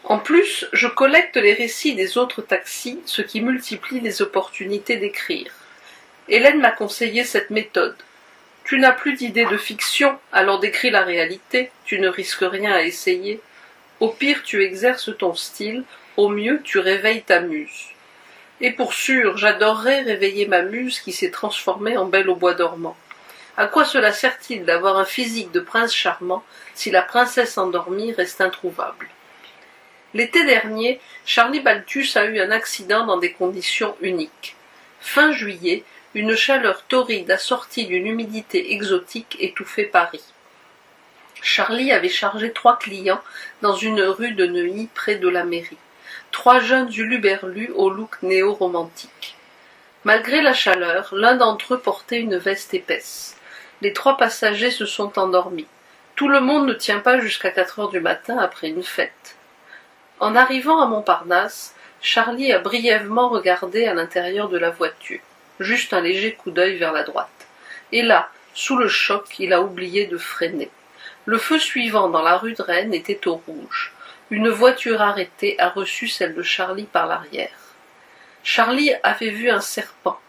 En plus, je collecte les récits des autres taxis, ce qui multiplie les opportunités d'écrire. Hélène m'a conseillé cette méthode. Tu n'as plus d'idée de fiction, alors décris la réalité, tu ne risques rien à essayer. Au pire, tu exerces ton style, au mieux, tu réveilles ta muse. Et pour sûr, j'adorerais réveiller ma muse qui s'est transformée en belle au bois dormant. À quoi cela sert-il d'avoir un physique de prince charmant si la princesse endormie reste introuvable? L'été dernier, Charlie Balthus a eu un accident dans des conditions uniques. Fin juillet, une chaleur torride assortie d'une humidité exotique étouffait Paris. Charlie avait chargé 3 clients dans une rue de Neuilly près de la mairie. 3 jeunes huluberlus au look néo-romantique. Malgré la chaleur, l'un d'entre eux portait une veste épaisse. Les 3 passagers se sont endormis. Tout le monde ne tient pas jusqu'à 4 heures du matin après une fête. En arrivant à Montparnasse, Charlie a brièvement regardé à l'intérieur de la voiture, juste un léger coup d'œil vers la droite. Et là, sous le choc, il a oublié de freiner. Le feu suivant dans la rue de Rennes était au rouge. Une voiture arrêtée a reçu celle de Charlie par l'arrière. Charlie avait vu un serpent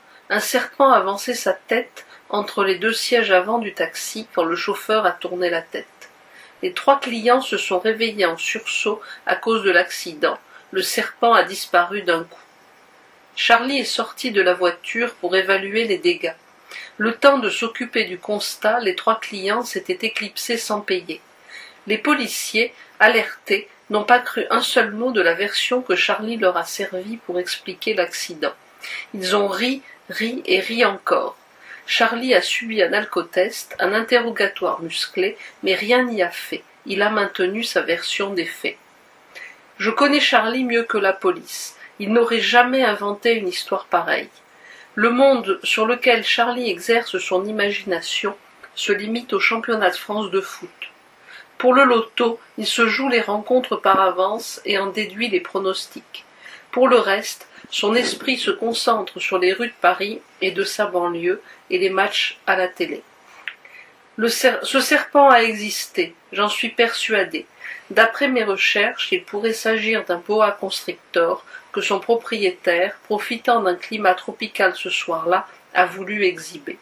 avancer sa tête entre les 2 sièges avant du taxi quand le chauffeur a tourné la tête. Les 3 clients se sont réveillés en sursaut à cause de l'accident. Le serpent a disparu d'un coup. Charlie est sorti de la voiture pour évaluer les dégâts. Le temps de s'occuper du constat, les 3 clients s'étaient éclipsés sans payer. Les policiers, alertés, n'ont pas cru un seul mot de la version que Charlie leur a servie pour expliquer l'accident. Ils ont ri et ri encore. Charlie a subi un alcotest, un interrogatoire musclé, mais rien n'y a fait. Il a maintenu sa version des faits. Je connais Charlie mieux que la police. Il n'aurait jamais inventé une histoire pareille. Le monde sur lequel Charlie exerce son imagination se limite au championnat de France de foot. Pour le loto, il se joue les rencontres par avance et en déduit les pronostics. Pour le reste, son esprit se concentre sur les rues de Paris et de sa banlieue et les matchs à la télé. Ce serpent a existé, j'en suis persuadée. D'après mes recherches, il pourrait s'agir d'un boa constrictor que son propriétaire, profitant d'un climat tropical ce soir-là, a voulu exhiber.